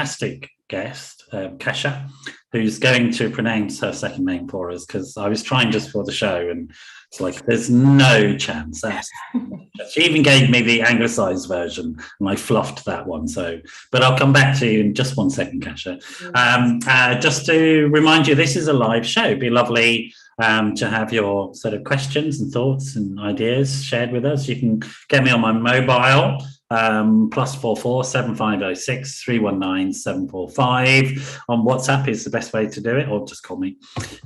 fantastic guest, Kasia, who's going to pronounce her second name for us, because I was trying just for the show and it's like, there's no chance. She even gave me the anglicised version and I fluffed that one. So, but I'll come back to you in just 1 second, Kasia. Just to remind you, this is a live show. It'd be lovely to have your sort of questions and thoughts and ideas shared with us. You can get me on my mobile, +44 7506 319 745. On WhatsApp is the best way to do it, or just call me,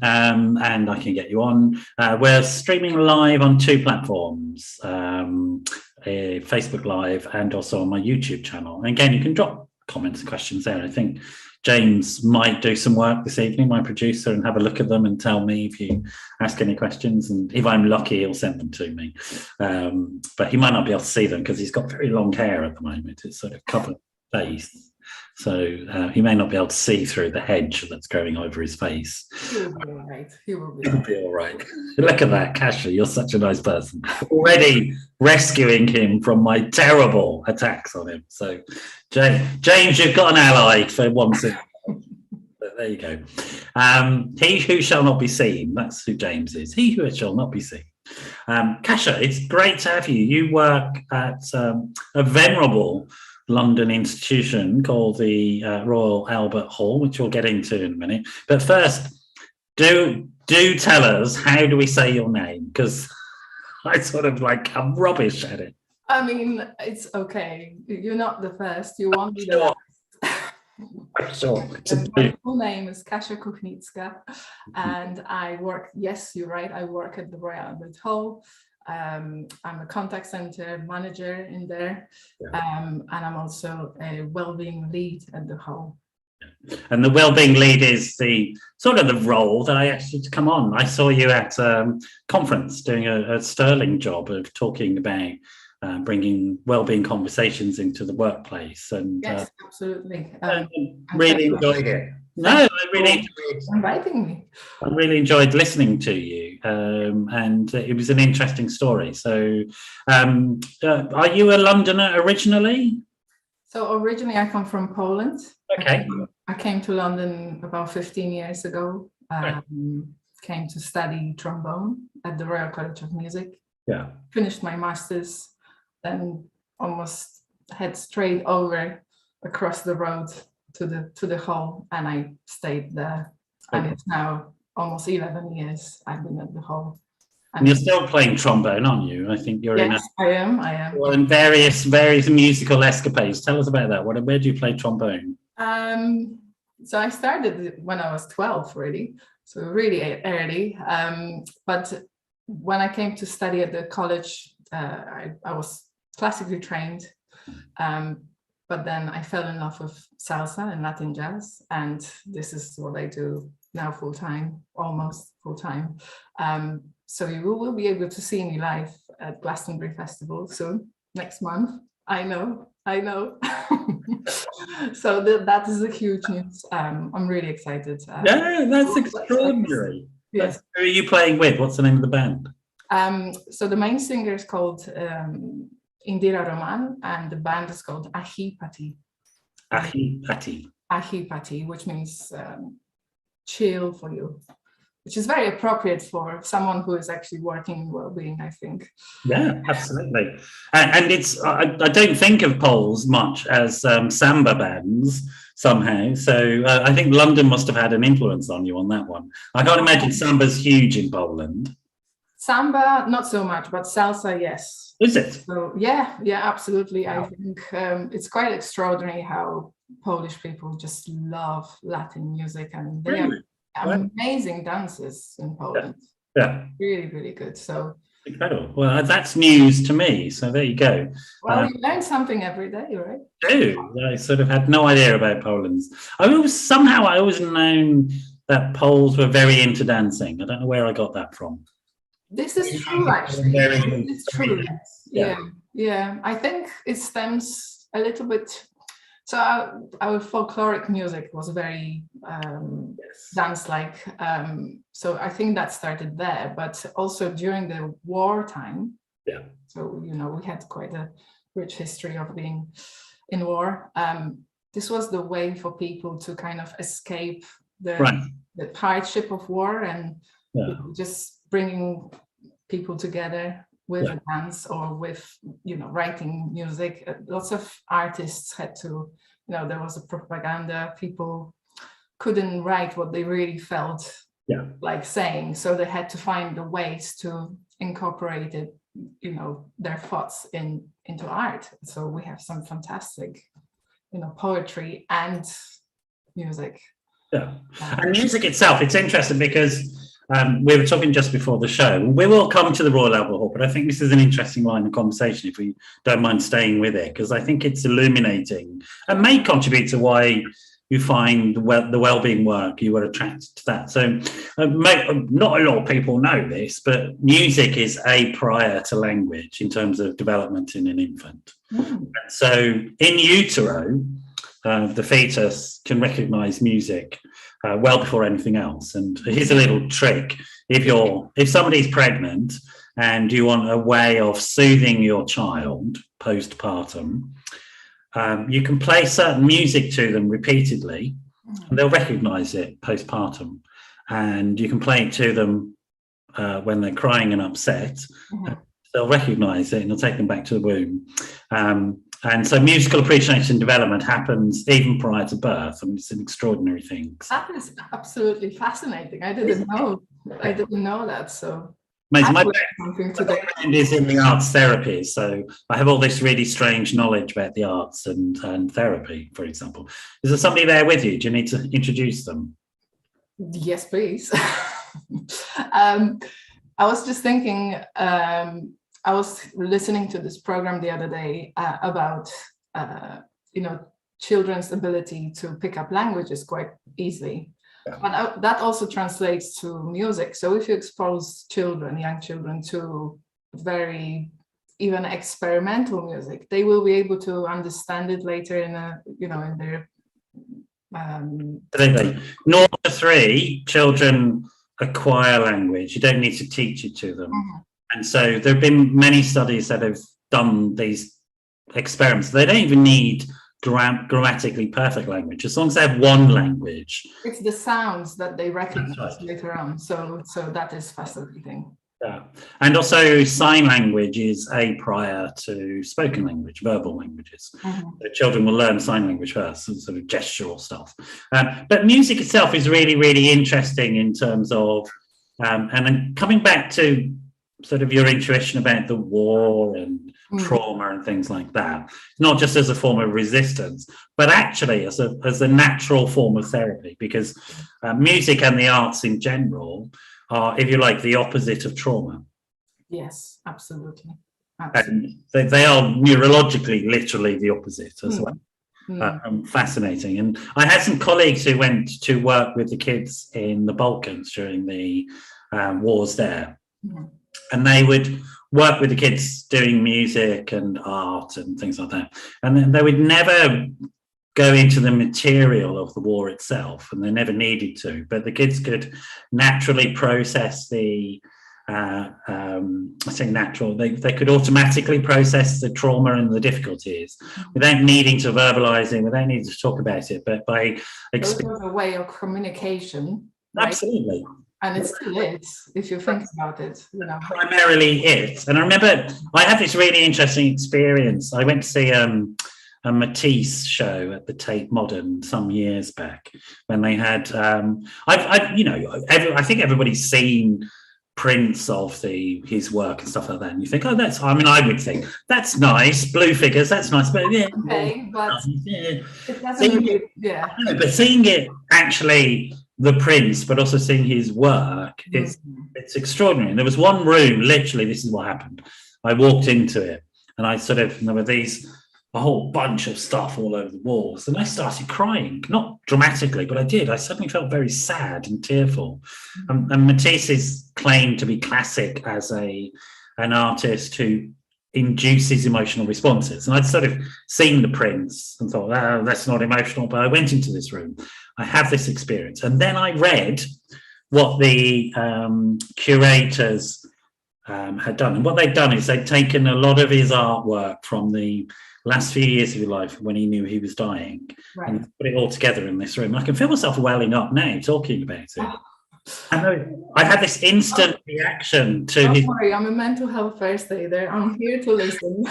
and I can get you on. We're streaming live on 2 platforms, Facebook Live and also on my YouTube channel. And again, you can drop comments and questions there. I think James might do some work this evening, my producer, and have a look at them and tell me if you ask any questions. And if I'm lucky, he'll send them to me. But he might not be able to see them because he's got very long hair at the moment. It's sort of covered face. So he may not be able to see through the hedge that's growing over his face. He'll be all right. He'll be all right. Look at that, Kasia. You're such a nice person. Already rescuing him from my terrible attacks on him. So, James, you've got an ally for once. But there you go. He who shall not be seen. That's who James is. He who shall not be seen. Kasia, it's great to have you. You work at a venerable London institution called the Royal Albert Hall, which we'll get into in a minute. But first, do tell us, how do we say your name? Because I sort of like, I'm rubbish at it. I mean, it's okay. You're not the first. You won't be the last. Sure. My full name is Kasia Kuchnicka, and I work, yes, you're right, I work at the Royal Albert Hall. I'm a contact center manager in there, and I'm also a wellbeing lead at the hall. And the wellbeing lead is the sort of the role that I actually to come on. I saw you at a conference doing a sterling job of talking about bringing wellbeing conversations into the workplace. And yes, absolutely. Really enjoyed it. No, I really enjoyed inviting me. I really enjoyed listening to you, and it was an interesting story. So, are you a Londoner originally? So originally, I come from Poland. Okay. I came to London about 15 years ago. Came to study trombone at the Royal College of Music. Yeah. Finished my master's, then almost head straight over across the road to the hall, and I stayed there. Okay. And it's now almost 11 years I've been at the hall. And you're still playing trombone, aren't you? I think you're yes, I am. Well, in various musical escapades. Tell us about that. Where do you play trombone? So I started when I was 12, really. So really early. But when I came to study at the college, I was classically trained. But then I fell in love with salsa and Latin jazz, and this is what I do now full-time, almost full-time. So you will be able to see me live at Glastonbury Festival soon, next month. I know. So that is a huge news. I'm really excited. Yeah, that's extraordinary. Yes. Who are you playing with? What's the name of the band? So the main singer is called Indira Roman, and the band is called Ahipati. Ahipati, which means chill for you, which is very appropriate for someone who is actually working in wellbeing, I think. Yeah, absolutely. And it's I don't think of Poles much as samba bands somehow. So I think London must have had an influence on you on that one. I can't imagine samba's huge in Poland. Samba, not so much, but salsa, yes. Is it? So yeah, absolutely. Wow. I think it's quite extraordinary how Polish people just love Latin music, and they have amazing dancers in Poland. Yeah. Really, really good. So incredible. Well, that's news to me. So there you go. Well, you learn something every day, right? I sort of had no idea about Poland. I always known that Poles were very into dancing. I don't know where I got that from. This is true, actually. It's true. Yeah. I think it stems a little bit. So our folkloric music was very dance-like. So I think that started there, but also during the wartime. Yeah. So we had quite a rich history of being in war. this was the way for people to kind of escape the Right. the hardship of war, and Yeah. just bringing people together with Yeah. a dance or with, writing music. Lots of artists had to, there was a propaganda. People couldn't write what they really felt Yeah. like saying, so they had to find the ways to incorporate it, their thoughts into art. So we have some fantastic, poetry and music. Yeah. And music itself, it's interesting because we were talking just before the show. We will come to the Royal Albert Hall, but I think this is an interesting line of conversation if we don't mind staying with it, because I think it's illuminating and may contribute to why you find the Wellbeing work, you were attracted to that. So not a lot of people know this, but music is prior to language in terms of development in an infant. Mm. So in utero, the fetus can recognize music well before anything else. And here's a little trick. If somebody's pregnant and you want a way of soothing your child postpartum, you can play certain music to them repeatedly and they'll recognize it postpartum. And you can play it to them when they're crying and upset. Mm-hmm. They'll recognize it and it'll take them back to the womb. And so musical appreciation development happens even prior to birth. I mean, it's an extraordinary thing. That is absolutely fascinating. I didn't know that. So my background is in the arts therapy, so I have all this really strange knowledge about the arts and therapy, for example. Is there somebody there with you? Do you need to introduce them? Yes, please. I was just thinking, I was listening to this program the other day about, children's ability to pick up languages quite easily. Yeah. But that also translates to music. So if you expose young children to very even experimental music, they will be able to understand it later in their 0 to 3 children acquire language. You don't need to teach it to them. Mm-hmm. And so there have been many studies that have done these experiments. They don't even need grammatically perfect language, as long as they have one language. It's the sounds that they recognize later on. So that is fascinating. Yeah. And also sign language is prior to spoken language, verbal languages. Mm-hmm. So children will learn sign language first, sort of gestural stuff. But music itself is really, really interesting in terms of, and then coming back to sort of your intuition about the war and trauma and things like that, not just as a form of resistance, but actually as a natural form of therapy, because music and the arts in general are, if you like, the opposite of trauma. Yes, absolutely. And they are neurologically, literally the opposite as well. Fascinating. And I had some colleagues who went to work with the kids in the Balkans during the wars there. Mm-hmm. And they would work with the kids doing music and art and things like that. And then they would never go into the material of the war itself, and they never needed to. But the kids could naturally process I say natural, they could automatically process the trauma and the difficulties without needing to verbalize it, without needing to talk about it, but by experience. A way of communication. Right? Absolutely. And it still is, if you think about it. Primarily it. And I remember I had this really interesting experience. I went to see a Matisse show at the Tate Modern some years back when they had, I think everybody's seen prints of his work and stuff like that. And you think, I would think, that's nice, blue figures, that's nice. But yeah. Okay, but it doesn't but seeing it actually, the prints, but also seeing his work, it's extraordinary. And there was one room, literally, this is what happened. I walked into it and there were a whole bunch of stuff all over the walls, and I started crying, not dramatically, but I did. I suddenly felt very sad and tearful. And Matisse is claimed to be classic as an artist who induces emotional responses. And I'd sort of seen the prints and thought, that's not emotional, but I went into this room. I have this experience. And then I read what the curators had done. And what they'd done is they'd taken a lot of his artwork from the last few years of your life when he knew he was dying, Right. and put it all together in this room. I can feel myself welling up now talking about it. I know I've had this instant reaction to Don't his. worry, I'm a mental health first aider. I'm here to listen.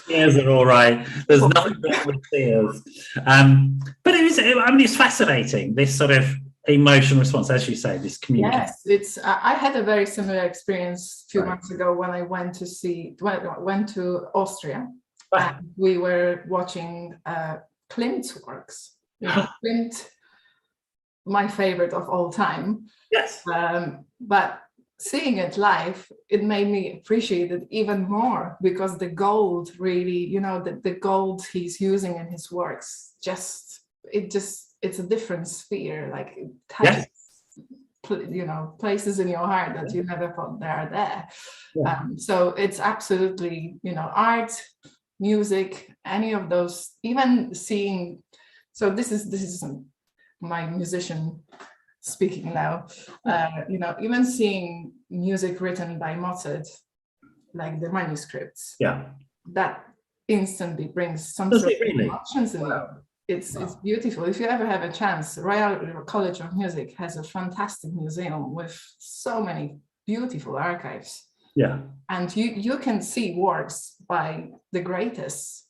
Tears are all right. There's nothing wrong with tears. But it's fascinating, this sort of emotional response, as you say, this communication. Yes, I had a very similar experience a few months ago when I went to Austria. Right. And we were watching Klimt's works. Klimt, my favorite of all time. Yes. But seeing it live, it made me appreciate it even more, because the gold really, the gold he's using in his works, it's a different sphere. Like it touches, places in your heart that you never thought they are there. Yeah. So it's absolutely, art, music, any of those, even seeing. So this is my musician speaking now. Even seeing music written by Mozart, like the manuscripts, that instantly brings some sort of emotions in you. It's beautiful. If you ever have a chance, Royal College of Music has a fantastic museum with so many beautiful archives. Yeah. And you can see works by the greatest,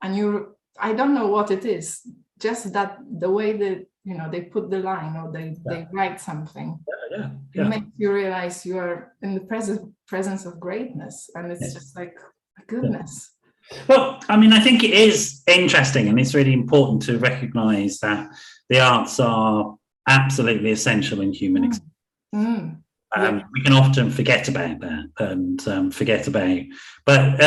and I don't know what it is, just that the way that they put the line, or they write something. It makes you realize you are in the presence of greatness, and it's just like, goodness. Well, I think it is interesting, and it's really important to recognise that the arts are absolutely essential in human experience. We can often forget about that and but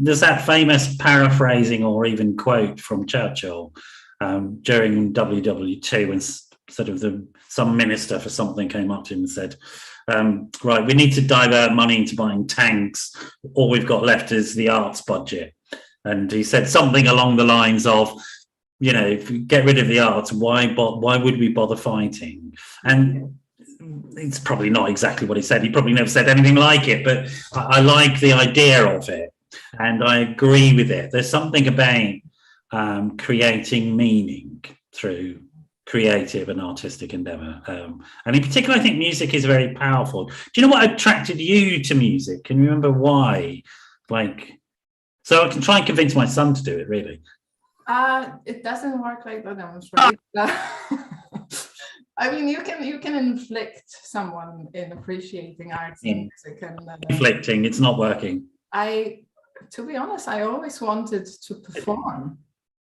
there's that famous paraphrasing or even quote from Churchill during WW2, when sort of some minister for something came up to him and said, right, we need to divert money into buying tanks. All we've got left is the arts budget. And he said something along the lines of, if we get rid of the arts, why would we bother fighting? And it's probably not exactly what he said. He probably never said anything like it, but I like the idea of it, and I agree with it. There's something about creating meaning through creative and artistic endeavor, and in particular I think music is very powerful. Do you know what attracted you to music? Can you remember why? So I can try and convince my son to do it, really. It doesn't work like that, I'm afraid. You can inflict someone in appreciating arts and music, and inflicting, it's not working. To be honest, I always wanted to perform.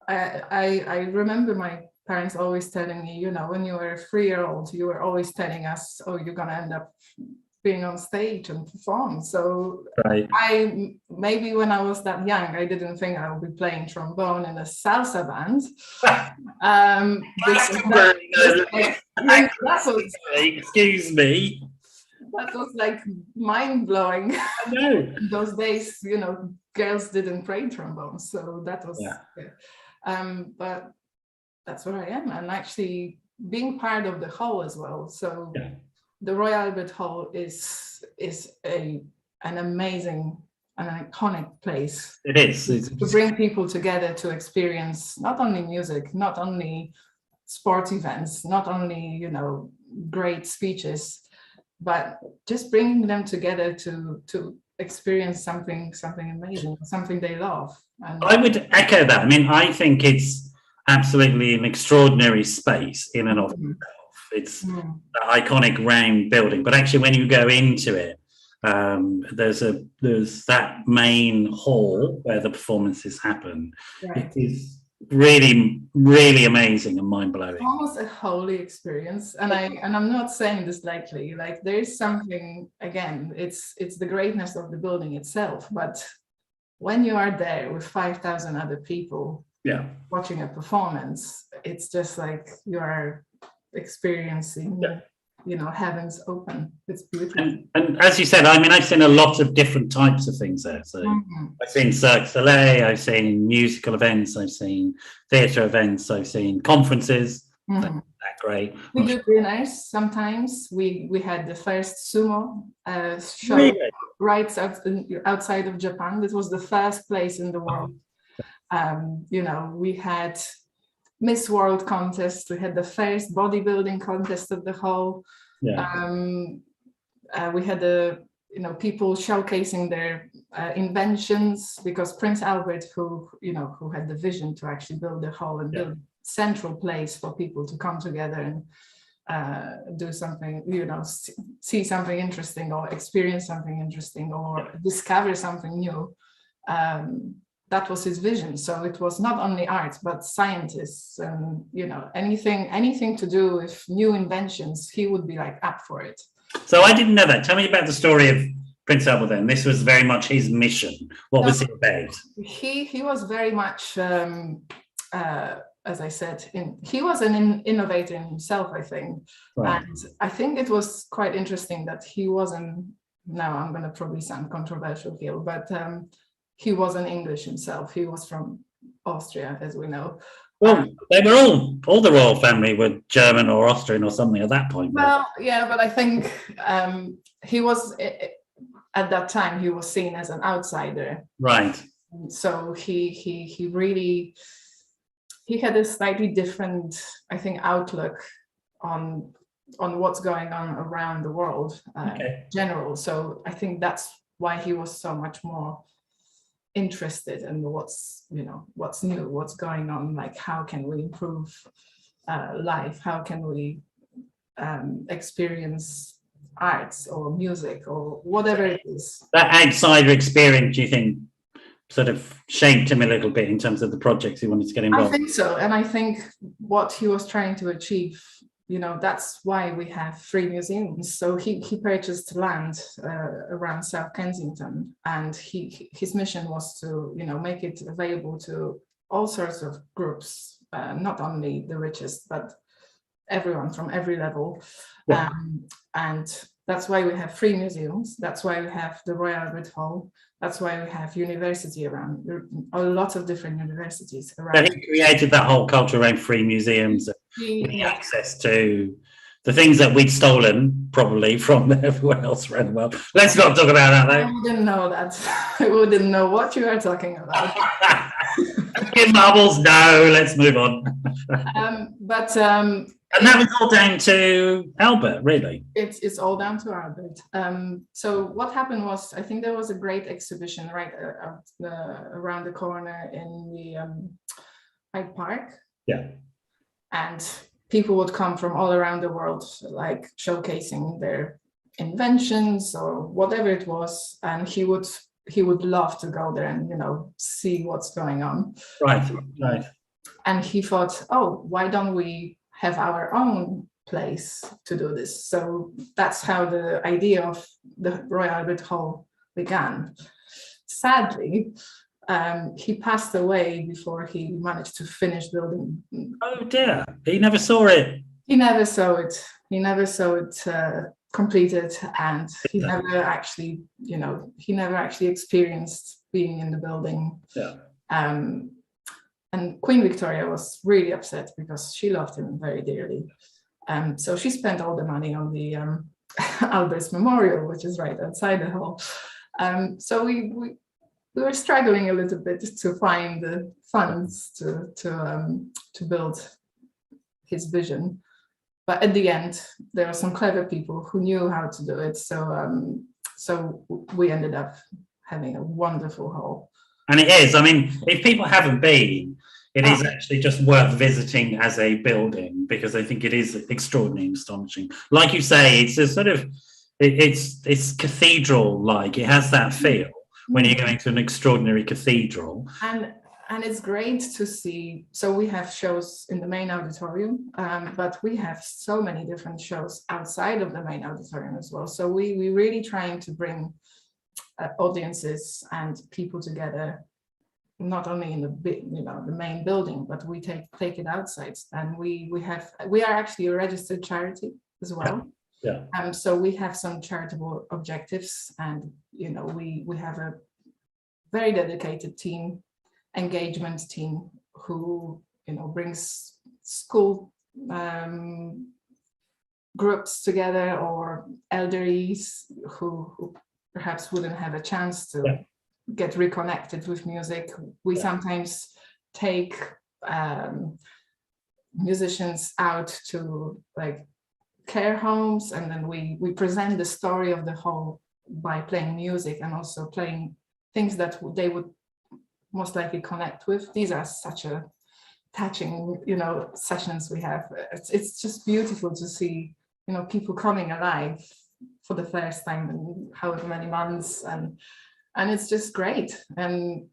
I remember my parents always telling me, when you were a 3-year-old, you were always telling us, oh, you're gonna end up being on stage and perform. So maybe when I was that young, I didn't think I would be playing trombone in a salsa band. Excuse me. That was like mind-blowing. I know. In those days, girls didn't play trombone, so that was but that's where I am, and actually being part of the hall as well. So the Royal Albert Hall is an amazing, an iconic place. It is. To bring people together to experience not only music, not only sport events, not only, great speeches, but just bringing them together to experience something amazing, something they love. And I would echo that. I think it's absolutely an extraordinary space in and of itself. It's the iconic round building, but actually when you go into it, there's that main hall where the performances happen. It is really, really amazing and mind-blowing. It's almost a holy experience, and I'm not saying this lightly. Like, there is something, again, it's the greatness of the building itself, but when you are there with 5,000 other people watching a performance, it's just like you are experiencing heavens open. It's beautiful. And as you said, I've seen a lot of different types of things there. So I've seen Cirque du Soleil, I've seen musical events, I've seen theatre events, I've seen conferences, that Great. We do dinners sometimes. We had the first sumo show Really? right outside of Japan. This was the first place in the world. We had Miss World contest. We had the first bodybuilding contest of the whole. Yeah. We had people showcasing their inventions, because Prince Albert, who had the vision to actually build the hall and build a central place for people to come together and do something, see something interesting or experience something interesting or discover something new. That was his vision. So it was not only art, but scientists and, anything to do with new inventions, he would be like up for it. So I didn't know that. Tell me about the story of Prince Albert then. This was very much his mission. What was it about? He was very much, as I said, he was an innovator in himself, I think. Right. And I think it was quite interesting that he wasn't, now I'm going to probably sound controversial here, but he wasn't English himself. He was from Austria, as we know. Well, they were all the royal family were German or Austrian or something at that point. Well, yeah, but I think he was, at that time, he was seen as an outsider. Right. So he really, he had a slightly different, I think, outlook on what's going on around the world in general. So I think that's why he was so much more interested in what's new, what's going on, like how can we improve life, how can we experience arts or music or whatever it is. That outsider experience, do you think, sort of shaped him a little bit in terms of the projects he wanted to get involved? I think so, and I think what he was trying to achieve, that's why we have 3 museums. So he purchased land around South Kensington, and his mission was to make it available to all sorts of groups, not only the richest, but everyone from every level. Yeah. And that's why we have 3 museums. That's why we have the Royal Albert Hall. That's why we have university around. There are a lot of different universities around. So he created that whole culture around 3 museums, with access to the things that we'd stolen probably from everywhere else around the world. Let's not talk about that, though. I wouldn't know that. I wouldn't know what you are talking about. Give marbles, no, let's move on. And that was all down to Albert, really. It's all down to Albert. So what happened was, I think there was a great exhibition right around the corner in the Hyde Park. Yeah. And people would come from all around the world, like showcasing their inventions or whatever it was, and he would love to go there and see what's going on. Right. And he thought, oh, why don't we have our own place to do this? So that's how the idea of the Royal Albert Hall began. Sadly, he passed away before he managed to finish building. Oh dear, he never saw it. He never saw it completed, and he never actually, experienced being in the building. Yeah. And Queen Victoria was really upset because she loved him very dearly. So she spent all the money on the Albert's Memorial, which is right outside the hall. So we were struggling a little bit to find the funds to build his vision. But at the end, there were some clever people who knew how to do it. So we ended up having a wonderful hall. And it is. I mean, if people haven't been, it is actually just worth visiting as a building, because I think it is extraordinary and astonishing. Like you say, it's a sort of, it's cathedral-like. It has that feel when you're going to an extraordinary cathedral. And it's great to see. So we have shows in the main auditorium, but we have so many different shows outside of the main auditorium as well. So we really trying to bring audiences and people together, not only in the main building, but we take it outside. And we are actually a registered charity as well. Yeah. So we have some charitable objectives, and we have a very dedicated engagement team who brings school groups together, or elderlies who perhaps wouldn't have a chance to get reconnected with music. We sometimes take musicians out to like care homes, and then we present the story of the whole by playing music and also playing things that they would most likely connect with. These are such a touching, sessions we have. It's just beautiful to see, people coming alive for the first time in however many months, and it's just great. And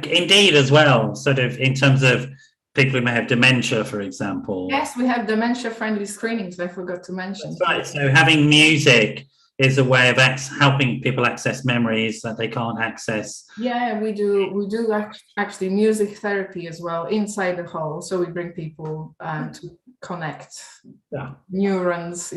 indeed as well, sort of in terms of people who may have dementia, for example. Yes, we have dementia-friendly screenings. I forgot to mention. That's right. So having music is a way of helping people access memories that they can't access. Yeah, we do actually music therapy as well inside the hall. So we bring people to connect neurons,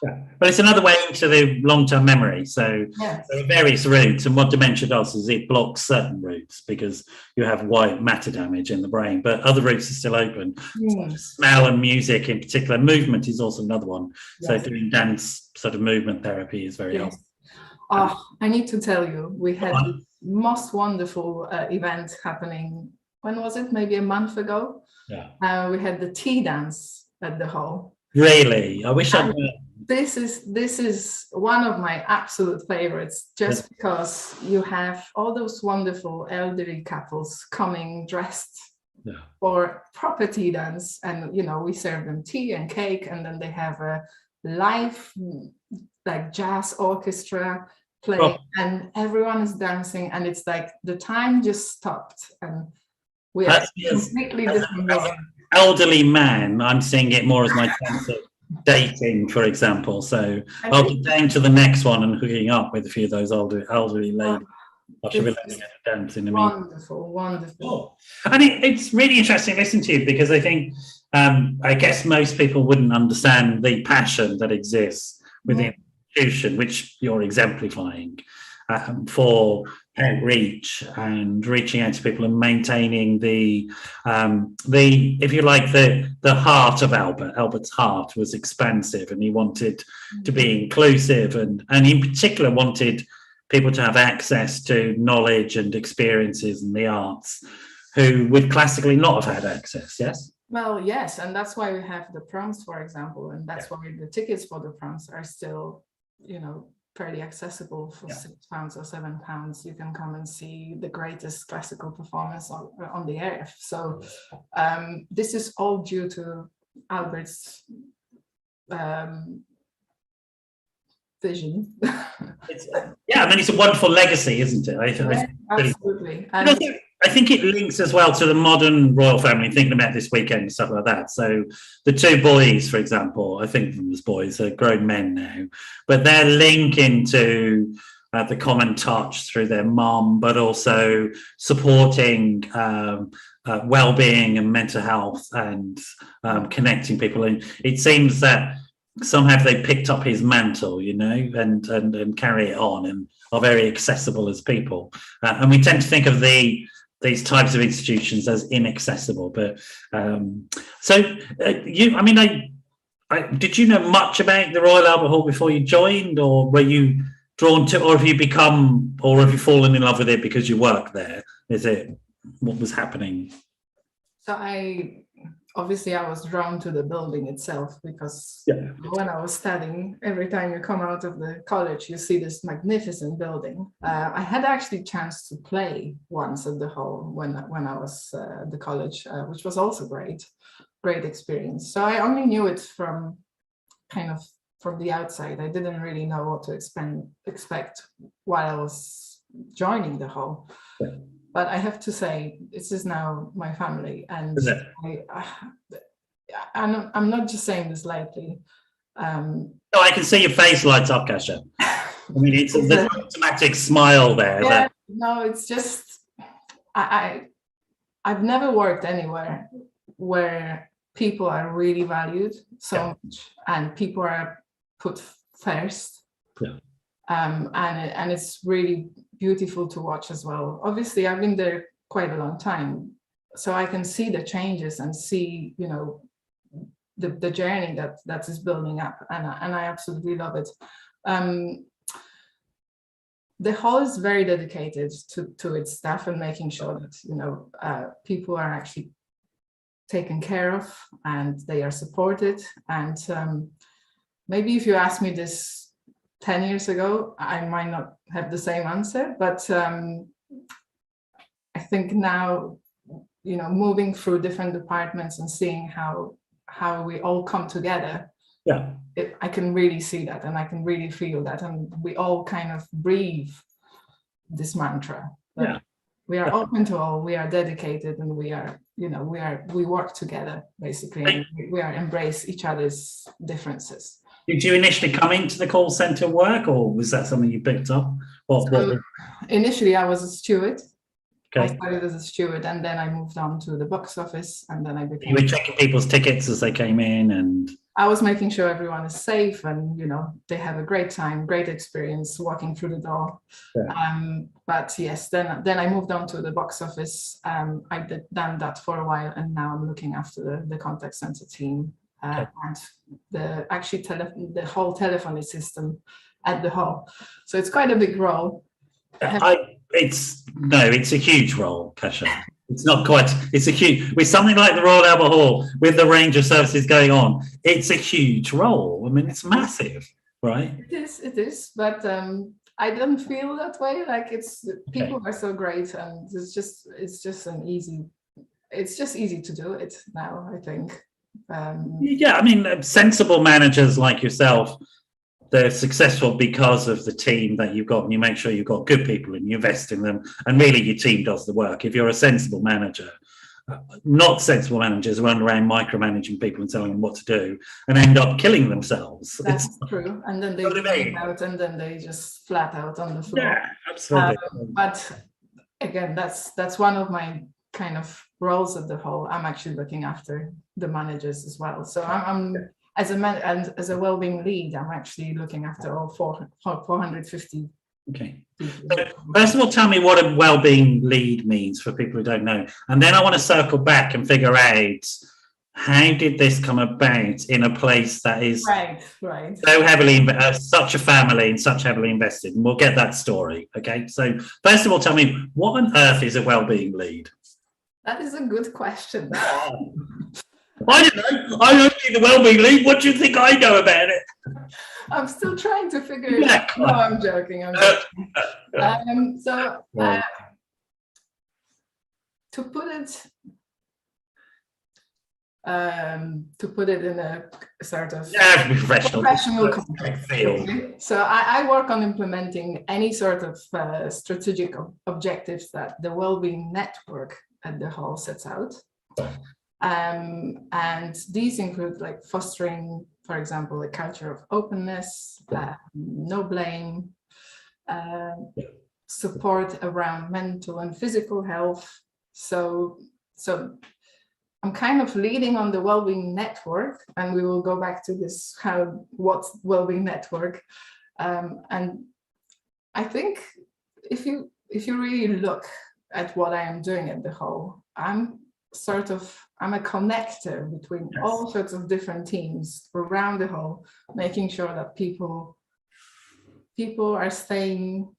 Yeah. But it's another way into the long-term memory. So there are various routes, and what dementia does is it blocks certain routes because you have white matter damage in the brain, but other routes are still open. So smell and music in particular. Movement is also another one. So doing dance sort of movement therapy is very helpful. I need to tell you, we had the most wonderful event happening. When was it? Maybe a month ago. Yeah. We had the tea dance at the hall. Really? I wish I'd. This is one of my absolute favorites, just because you have all those wonderful elderly couples coming dressed for proper tea dance, and we serve them tea and cake, and then they have a live like jazz orchestra play, and everyone is dancing, and it's like the time just stopped, and we are completely different. Elderly man, I'm seeing it more as my sense of dating, for example. So I'll be down to the next one and hooking up with a few of those elderly ladies. I should be letting them dance in a minute. Wonderful. And it's really interesting to listen to you, because I think, I guess most people wouldn't understand the passion that exists within the institution, which you're exemplifying, for outreach and reaching out to people and maintaining the if you like, the heart of Albert's heart was expansive, and he wanted to be inclusive, and in particular wanted people to have access to knowledge and experiences in the arts who would classically not have had access. Yes. Well, yes, and that's why we have the proms, for example, and that's why the tickets for the proms are still, fairly accessible for £6 or £7. You can come and see the greatest classical performance on the earth. So this is all due to Albert's vision. It's a wonderful legacy, isn't it? Absolutely. I think it links as well to the modern royal family, thinking about this weekend and stuff like that. So the two boys, for example, I think them as boys, are grown men now, but they're linking to the common touch through their mum, but also supporting well-being and mental health, and connecting people. And it seems that somehow they picked up his mantle, and carry it on, and are very accessible as people. And we tend to think of these types of institutions as inaccessible. But did you know much about the Royal Albert Hall before you joined, or were you drawn to, or have you fallen in love with it because you work there? Is it what was happening? So I was drawn to the building itself, because when I was studying, every time you come out of the college, you see this magnificent building. I had actually chance to play once at the hall when I was at the college, which was also great experience. So I only knew it from the outside. I didn't really know what to expect while I was joining the hall. Yeah. But I have to say, this is now my family, and I'm not just saying this lightly. No, I can see your face lights up, Kasia. I mean, it's the automatic smile there. Yeah, no, it's just I've never worked anywhere where people are really valued so much, and people are put first. Yeah. And it's really beautiful to watch as well. Obviously, I've been there quite a long time, so I can see the changes and see, the journey that is building up, and I absolutely love it. The hall is very dedicated to its staff and making sure that people are actually taken care of and they are supported. And maybe if you asked me this 10 years ago, I might not have the same answer, but I think now, moving through different departments and seeing how we all come together, I can really see that, and I can really feel that, and we all kind of breathe this mantra. We are open to all, we are dedicated, and we work together basically, and we embrace each other's differences. Did you initially come into the call center work, or was that something you picked up? Initially, I was a steward. Okay. I started as a steward, and then I moved on to the box office, and then I became. You were checking people's tickets as they came in, and I was making sure everyone is safe, and they have a great time, great experience walking through the door. But yes, then I moved on to the box office. I done that for a while, and now I'm looking after the contact center team and the whole telephony system at the hall. So it's quite a big role. It's a huge role, Kasia. It's not quite, it's a huge, with something like the Royal Albert Hall, with the range of services going on, it's a huge role. I mean, it's massive, right? It is, but I don't feel that way. Like people are so great, and it's just easy to do it now, I think. I mean, sensible managers like yourself, they're successful because of the team that you've got, and you make sure you've got good people and you invest in them, and really your team does the work. If you're a sensible manager, not sensible managers run around micromanaging people and telling them what to do and end up killing themselves. That's true. And then they go out, and then they just flat out on the floor. Yeah, absolutely. But again, that's one of my kind of roles at the hall. I'm actually looking after the managers as well. So I'm as a wellbeing lead, I'm actually looking after all 450. Okay. So first of all, tell me what a wellbeing lead means for people who don't know, and then I want to circle back and figure out how did this come about in a place that is right so heavily such a family and such heavily invested, and we'll get that story. Okay. So first of all, tell me, what on earth is a wellbeing lead? That is a good question. I don't know. I'm only the wellbeing lead. What do you think I know about it? I'm still trying to figure it out. No, I'm joking. To put it in a sort of professional context. So I work on implementing any sort of strategic objectives that the Wellbeing Network at the hall sets out. And these include like fostering, for example, a culture of openness, no blame, support around mental and physical health. So I'm kind of leading on the Wellbeing Network, and we will go back to this, what's Wellbeing Network. And I think if you really look at what I am doing at the hall, I'm a connector between all sorts of different teams around the hall, making sure that people are staying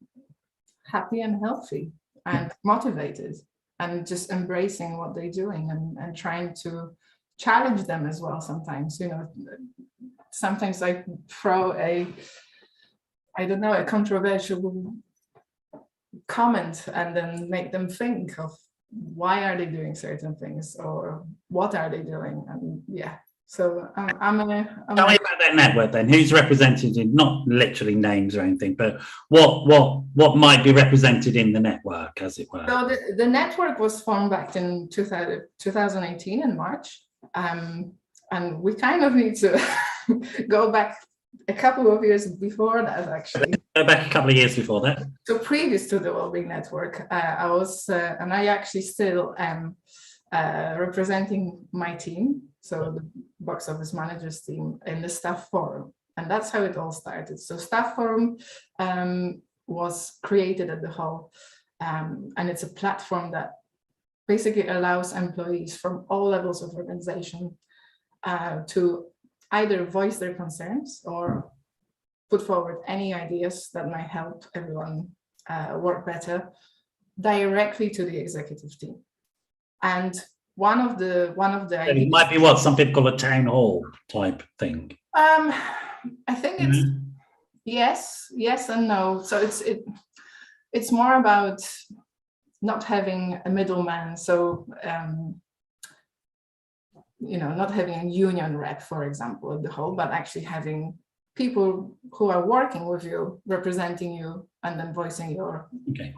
happy and healthy and motivated, and just embracing what they're doing, and trying to challenge them as well. Sometimes I throw a controversial comment and then make them think of why are they doing certain things, or what are they doing. And so tell me about that network then. Who's represented in, not literally names or anything, but what might be represented in the network, as it were? So the network was formed back in 2018 in March, and we kind of need to go back a couple of years before that, actually. Go back a couple of years before that. So previous to the Wellbeing Network, I was, and I actually still am representing my team, so the box office managers team, in the staff forum, and that's how it all started. So staff forum was created at the hall, and it's a platform that basically allows employees from all levels of organization to either voice their concerns or put forward any ideas that might help everyone work better directly to the executive team. And one of the ideas, it might be what some people call a town hall type thing. I think it's yes and no. So it's more about not having a middleman. So not having a union rep, for example, at the whole, but actually having people who are working with you, representing you, and then voicing your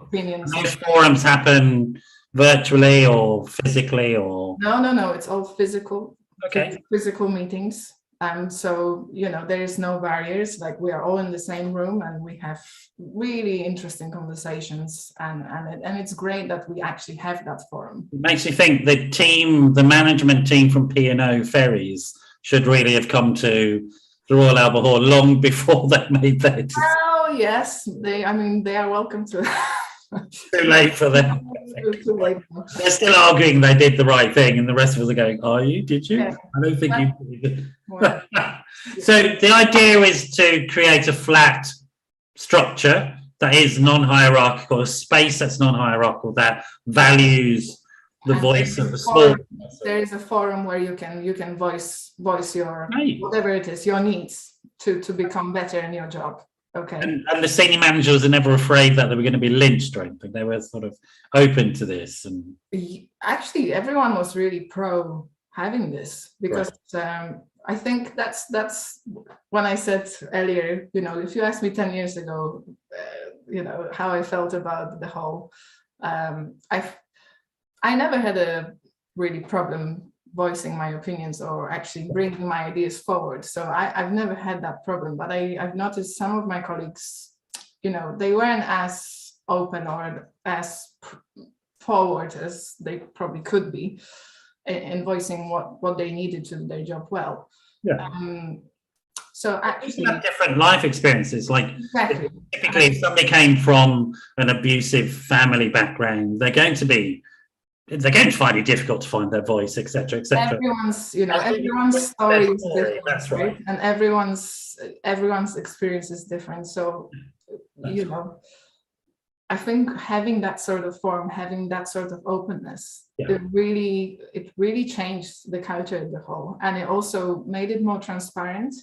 opinions. And those forums happen virtually or physically, or no, it's all physical. Okay. Physical meetings. So there is no barriers. Like, we are all in the same room and we have really interesting conversations, and it's great that we actually have that forum. It makes me think the management team from P&O Ferries should really have come to the Royal Albert Hall long before they made their decision. Oh yes, they are welcome to. Too late for them. Too late. They're still arguing they did the right thing, and the rest of us are going, "Are you? Did you? Yeah. I don't think you did." So the idea is to create a flat structure that is non-hierarchical, a space that's non-hierarchical, that values the voice of the small. There is a forum where you can voice your whatever it is, your needs to become better in your job. Okay. And the senior managers are never afraid that they were going to be lynched or anything. They were sort of open to this. And actually, everyone was really pro having this, because I think that's when I said earlier, if you asked me 10 years ago, how I felt about the whole, I never had a really problem voicing my opinions or actually bringing my ideas forward. So I've never had that problem, but I've noticed some of my colleagues, they weren't as open or as forward as they probably could be in voicing what they needed to do their job well. Yeah. So actually, have different life experiences. Like, exactly. Typically, if somebody came from an abusive family background, they're going to find it difficult to find their voice, etc., etc. Everyone's story is different. That's right. And everyone's experience is different. So, I think having that sort of forum, having that sort of openness, it really changed the culture as a whole, and it also made it more transparent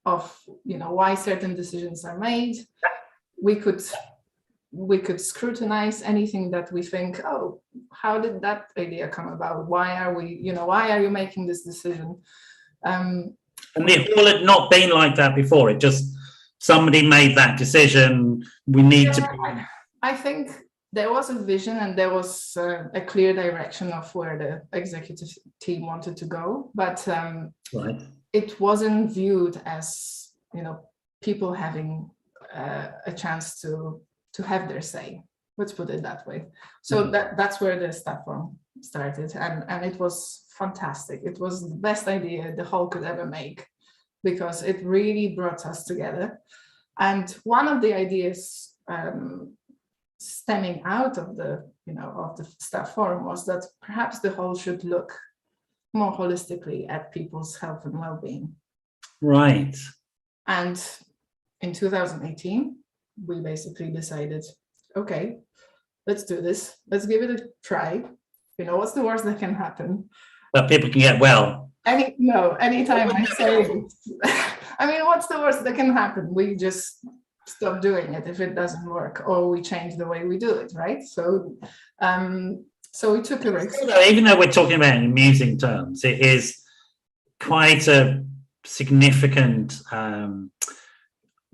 of why certain decisions are made. We could scrutinize anything that we think, oh, how did that idea come about? Why are you making this decision? And the hall had not been like that before. It just, somebody made that decision. We need to. I think there was a vision and there was a clear direction of where the executive team wanted to go, but it wasn't viewed as people having a chance to have their say. Let's put it that way. So that's where the staff forum started, and it was fantastic. It was the best idea the hall could ever make, because it really brought us together. And one of the ideas stemming out of the staff forum was that perhaps the hall should look more holistically at people's health and well-being. Right. And in 2018, we basically decided, okay, let's do this. Let's give it a try. What's the worst that can happen? But people can get well. Anytime I say it. I mean, what's the worst that can happen? We just stop doing it if it doesn't work, or we change the way we do it, right? So we took a risk. Even though we're talking about in amusing terms, it is quite a significant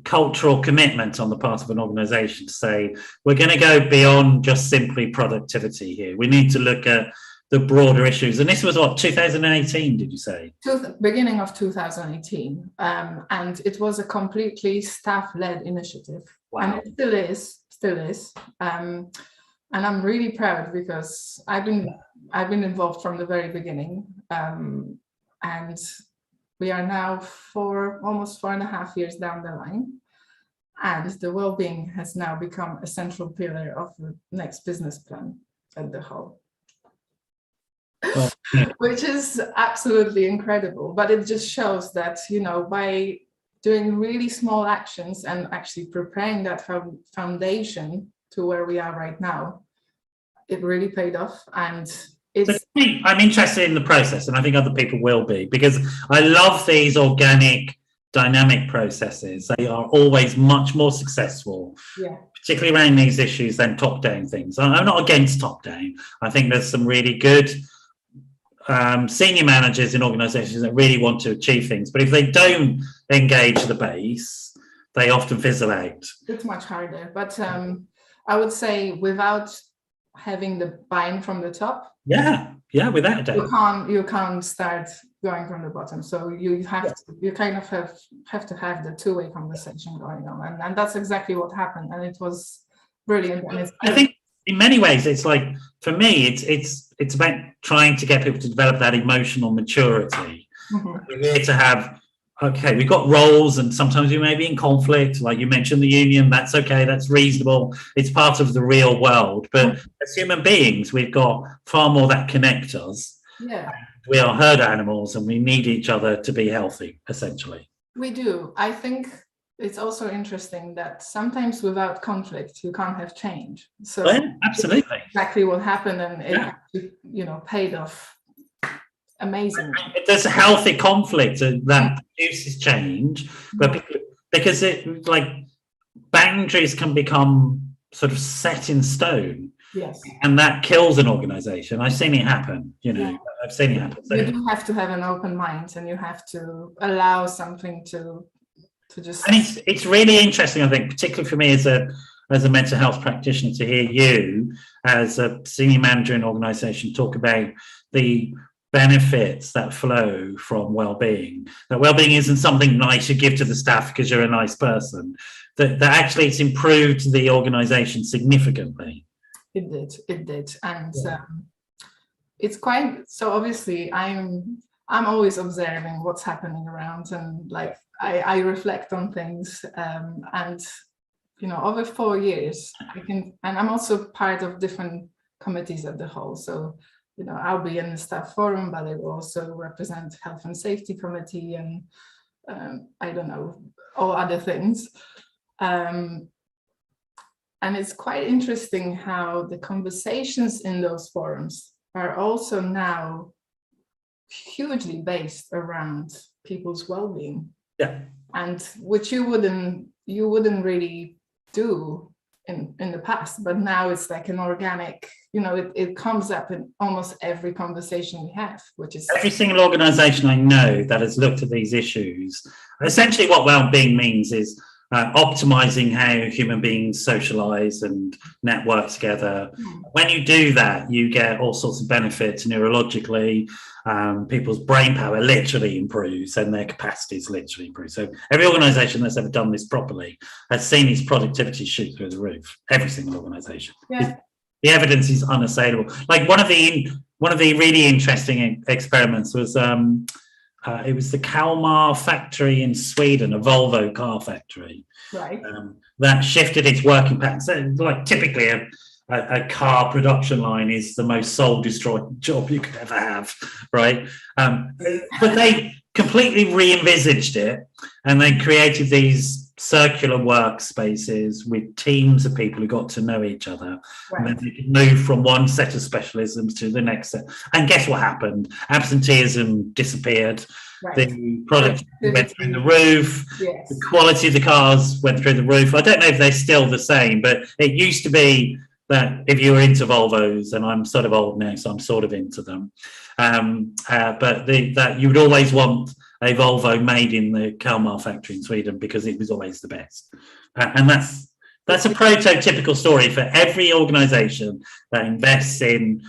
cultural commitment on the part of an organization to say, we're going to go beyond just simply productivity here. We need to look at the broader issues. And this was what, 2018, did you say? Beginning of 2018. And it was a completely staff-led initiative. Wow. And it still is. And I'm really proud, because I've been involved from the very beginning. And we are now almost 4.5 years down the line. And the Wellbeing has now become a central pillar of the next business plan at the whole. Well, yeah. which is absolutely incredible. But it just shows that, by doing really small actions and actually preparing that foundation to where we are right now, it really paid off. And it's I'm interested in the process, and I think other people will be, because I love these organic, dynamic processes. They are always much more successful, particularly around these issues, than top-down things. I'm not against top-down. I think there's some really good senior managers in organisations that really want to achieve things, but if they don't engage the base, they often fizzle out. It's much harder, but I would say without having the buy-in from the top, without a doubt, you can't start going from the bottom. So you have to, you kind of have to have the two-way conversation going on, and that's exactly what happened, and it was brilliant. And I think in many ways, it's like, for me, it's about trying to get people to develop that emotional maturity. We're here to have, okay, we've got roles, and sometimes we may be in conflict, like you mentioned the union. That's okay, that's reasonable, it's part of the real world. But as human beings, we've got far more that connect us. We are herd animals, and we need each other to be healthy, essentially. We do. I think it's also interesting that sometimes without conflict, you can't have change. So absolutely, exactly what happened, and it paid off amazingly. There's a healthy conflict that produces change, but because it, like, boundaries can become sort of set in stone. Yes. And that kills an organization. I've seen it happen, I've seen it happen. So you do have to have an open mind, and you have to allow something to just. And it's really interesting, I think, particularly for me as a mental health practitioner, to hear you as a senior manager in an organization talk about the benefits that flow from well-being. That well-being isn't something nice you give to the staff because you're a nice person. That actually it's improved the organization significantly. It did, and it's quite. So obviously, I'm always observing what's happening around, and like I reflect on things, and over 4 years, and I'm also part of different committees at the whole. So I'll be in the staff forum, but I will also represent health and safety committee, and I don't know, all other things. And it's quite interesting how the conversations in those forums are also now hugely based around people's well-being. And which you wouldn't really do in the past, but now it's like an organic, it comes up in almost every conversation we have, which is every single organization I know that has looked at these issues. Essentially what well-being means is optimizing how human beings socialize and network together. When you do that, you get all sorts of benefits neurologically. People's brain power literally improves, and their capacities literally improve. So every organization that's ever done this properly has seen its productivity shoot through the roof. Every single organization. The evidence is unassailable. Like one of the really interesting experiments was it was the Kalmar factory in Sweden, a Volvo car factory, right? That shifted its working patterns. So, like, typically a car production line is the most soul-destroying job you could ever have, right? But they completely re-envisaged it, and they created these circular workspaces with teams of people who got to know each other, and then they could move from one set of specialisms to the next set. And guess what happened? Absenteeism disappeared. The productivity went through the roof. The quality of the cars went through the roof. I don't know if they're still the same, but it used to be that if you were into Volvos, and I'm sort of old now, so I'm sort of into them, but that you would always want a Volvo made in the Kalmar factory in Sweden because it was always the best. And that's a prototypical story for every organisation that invests in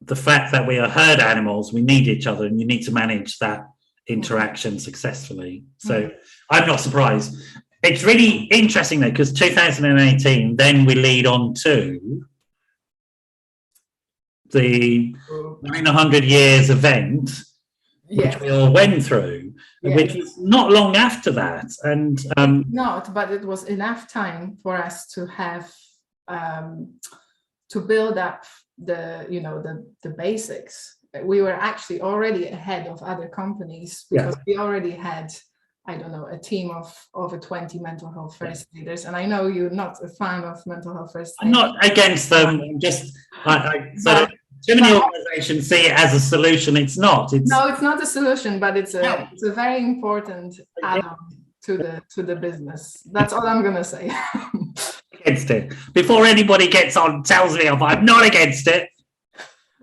the fact that we are herd animals. We need each other, and you need to manage that interaction successfully. So I'm not surprised. It's really interesting though, because 2018, then we lead on to the 100 years event, which we all went through, which was not long after that. And not, but it was enough time for us to have to build up the basics. We were actually already ahead of other companies because we already had, I don't know, a team of over 20 mental health first aiders. And I know you're not a fan of mental health first aiders. I'm not against them. I'm just too many organizations see it as a solution. It's not. No, it's not a solution, but it's a very important add-on to the business. That's all I'm gonna say. Against it. Before anybody gets on, tells me I'm not against it.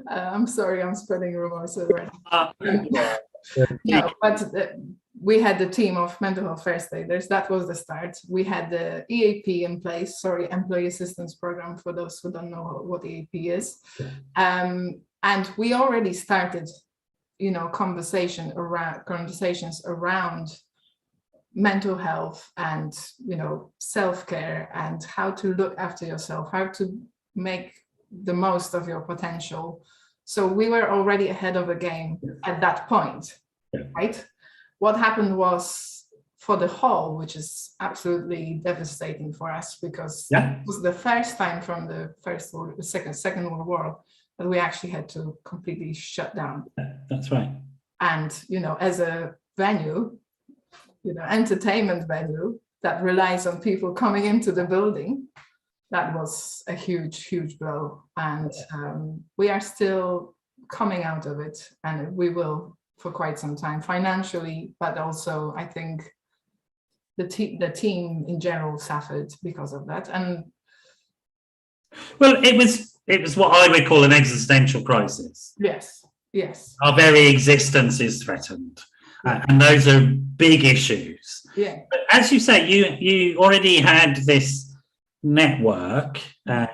I'm sorry, I'm spreading rumors already. No, but we had the team of mental health first aiders. That was the start. We had the EAP in place, Employee Assistance Program, for those who don't know what EAP is. And we already started, conversations around mental health and, self-care and how to look after yourself, how to make the most of your potential. So we were already ahead of the game at that point, right? What happened was, for the whole, which is absolutely devastating for us, because it was the first time from the Second World War that we actually had to completely shut down. That's right. And, as a venue, entertainment venue that relies on people coming into the building, that was a huge, huge blow. And we are still coming out of it, and we will for quite some time, financially, but also I think the team in general suffered because of that. And well, it was what I would call an existential crisis. Yes. Our very existence is threatened, and those are big issues. Yeah. But as you say, you already had this network, and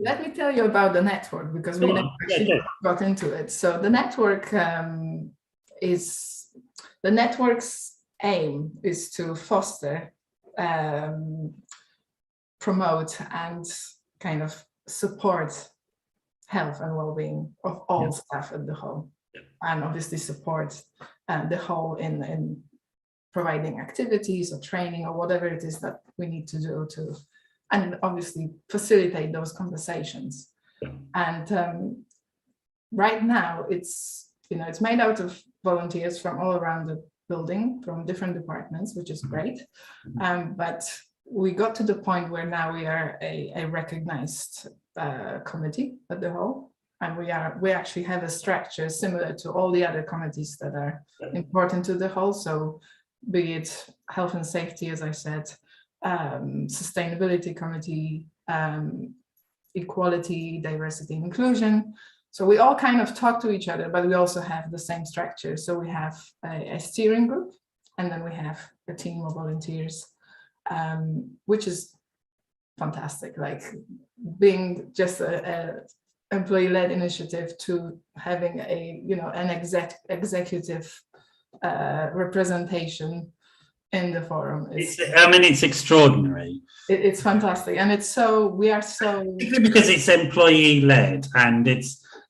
let me tell you about the network, because we never actually got into it. So the network the network's aim is to foster, promote, and kind of support health and well-being of all staff at the whole, and obviously support the whole in providing activities or training or whatever it is that we need to do to, and obviously facilitate those conversations. And right now it's made out of volunteers from all around the building, from different departments, which is great. But we got to the point where now we are a recognized committee at the whole, and we actually have a structure similar to all the other committees that are important to the whole. So be it health and safety, as I said, sustainability committee, equality, diversity, inclusion. So we all kind of talk to each other, but we also have the same structure. So we have a steering group, and then we have a team of volunteers, which is fantastic. Like being just a employee-led initiative to having an executive representation in the forum. It's extraordinary. It's fantastic, and we are so because it's employee-led and it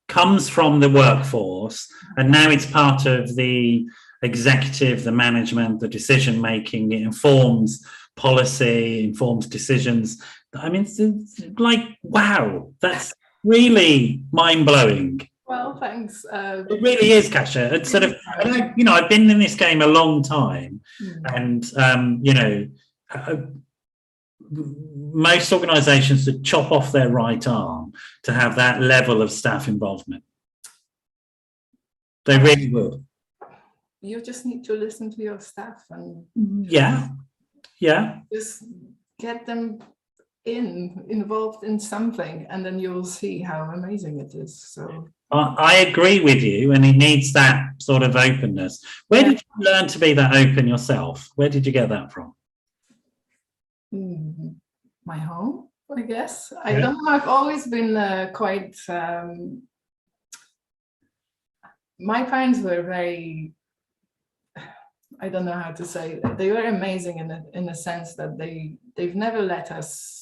comes from the workforce, and now it's part of the executive, the management, the decision making. It informs policy, informs decisions. I mean, it's like, wow, that's really mind-blowing. Well, thanks. It really is, Kasia. It's sort of, I've been in this game a long time, and most organisations would chop off their right arm to have that level of staff involvement. They really would. You just need to listen to your staff and just get them involved in something, and then you'll see how amazing it is. So I agree with you, and it needs that sort of openness. Where did you learn to be that open yourself? Where did you get that from? My home, I guess. I don't know. I've always been quite. My parents were very. I don't know how to say. They were amazing in the sense that they've never let us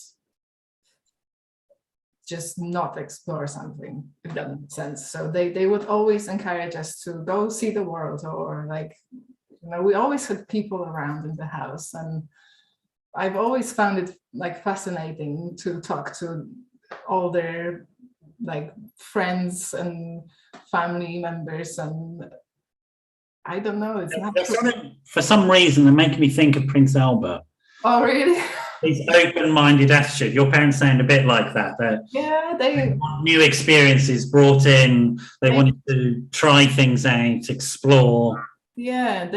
just not explore something, if that makes sense. So they would always encourage us to go see the world, or we always had people around in the house, and I've always found it fascinating to talk to older like friends and family members, and I don't know, it's not for some reason they're making me think of Prince Albert. Oh really? His open-minded attitude. Your parents sound a bit like that. They want new experiences brought in. They wanted to try things out, explore. Yeah,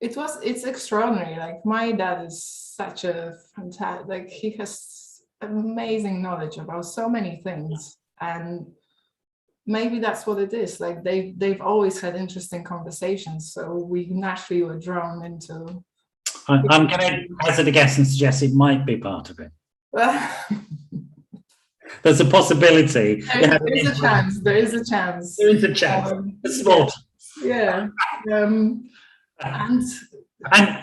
it's extraordinary. Like my dad is such a fantastic, like he has amazing knowledge about so many things, and maybe that's what it is. Like they've always had interesting conversations, so we naturally were drawn into. I'm going to hazard a guess and suggest it might be part of it. There's a possibility. There is a chance. There is a chance. There is a chance. Small. Yeah. And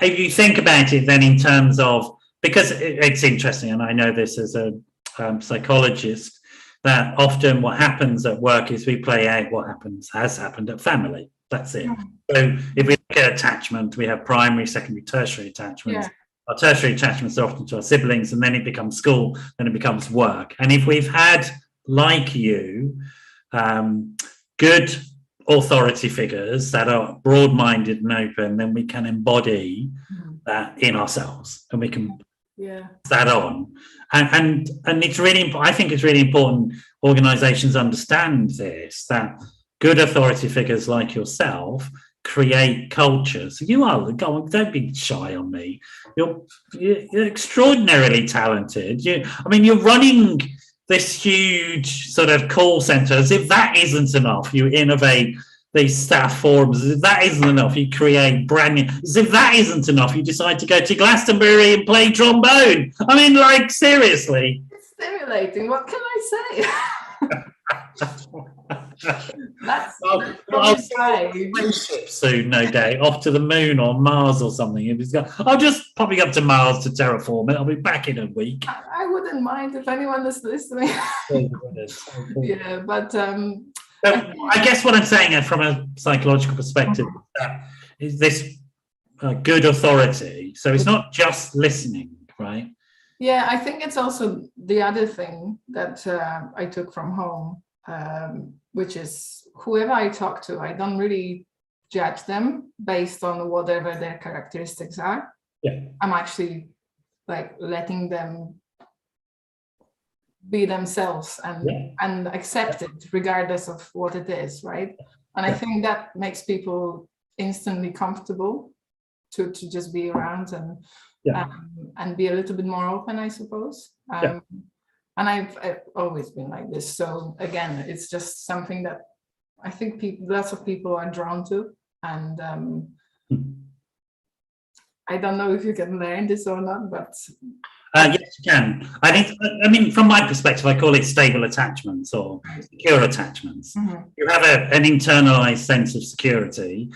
if you think about it then in terms of, because it's interesting, and I know this as a psychologist, that often what happens at work is we play out what has happened at family. That's it. So if we look at attachment, we have primary, secondary, tertiary attachments. Yeah. Our tertiary attachments are often to our siblings, and then it becomes school, then it becomes work. And if we've had, like you, good authority figures that are broad-minded and open, then we can embody that in ourselves, and we can that on. And it's really, I think it's really important organizations understand this, that good authority figures like yourself create cultures. You are, go on, don't be shy on me. You're extraordinarily talented. You're running this huge sort of call center. As if that isn't enough, you innovate these staff forums. As if that isn't enough, you create brand new. As if that isn't enough, you decide to go to Glastonbury and play trombone. I mean, like, seriously. It's stimulating. What can I say? I'll spaceship soon, no doubt, off to the moon or Mars or something. I'm just popping up to Mars to terraform it. I'll be back in a week. I wouldn't mind if anyone is listening. Yeah, but I guess what I'm saying from a psychological perspective is this good authority. So it's not just listening, right? Yeah, I think it's also the other thing that I took from home, which is whoever I talk to, I don't really judge them based on whatever their characteristics are. Yeah. I'm actually like letting them be themselves and accept it regardless of what it is, right? And I think that makes people instantly comfortable to just be around and be a little bit more open, I suppose. And I've always been like this. So again, it's just something that I think lots of people are drawn to. And I don't know if you can learn this or not, but yes, you can. I mean, from my perspective, I call it stable attachments or secure attachments. You have an internalized sense of security,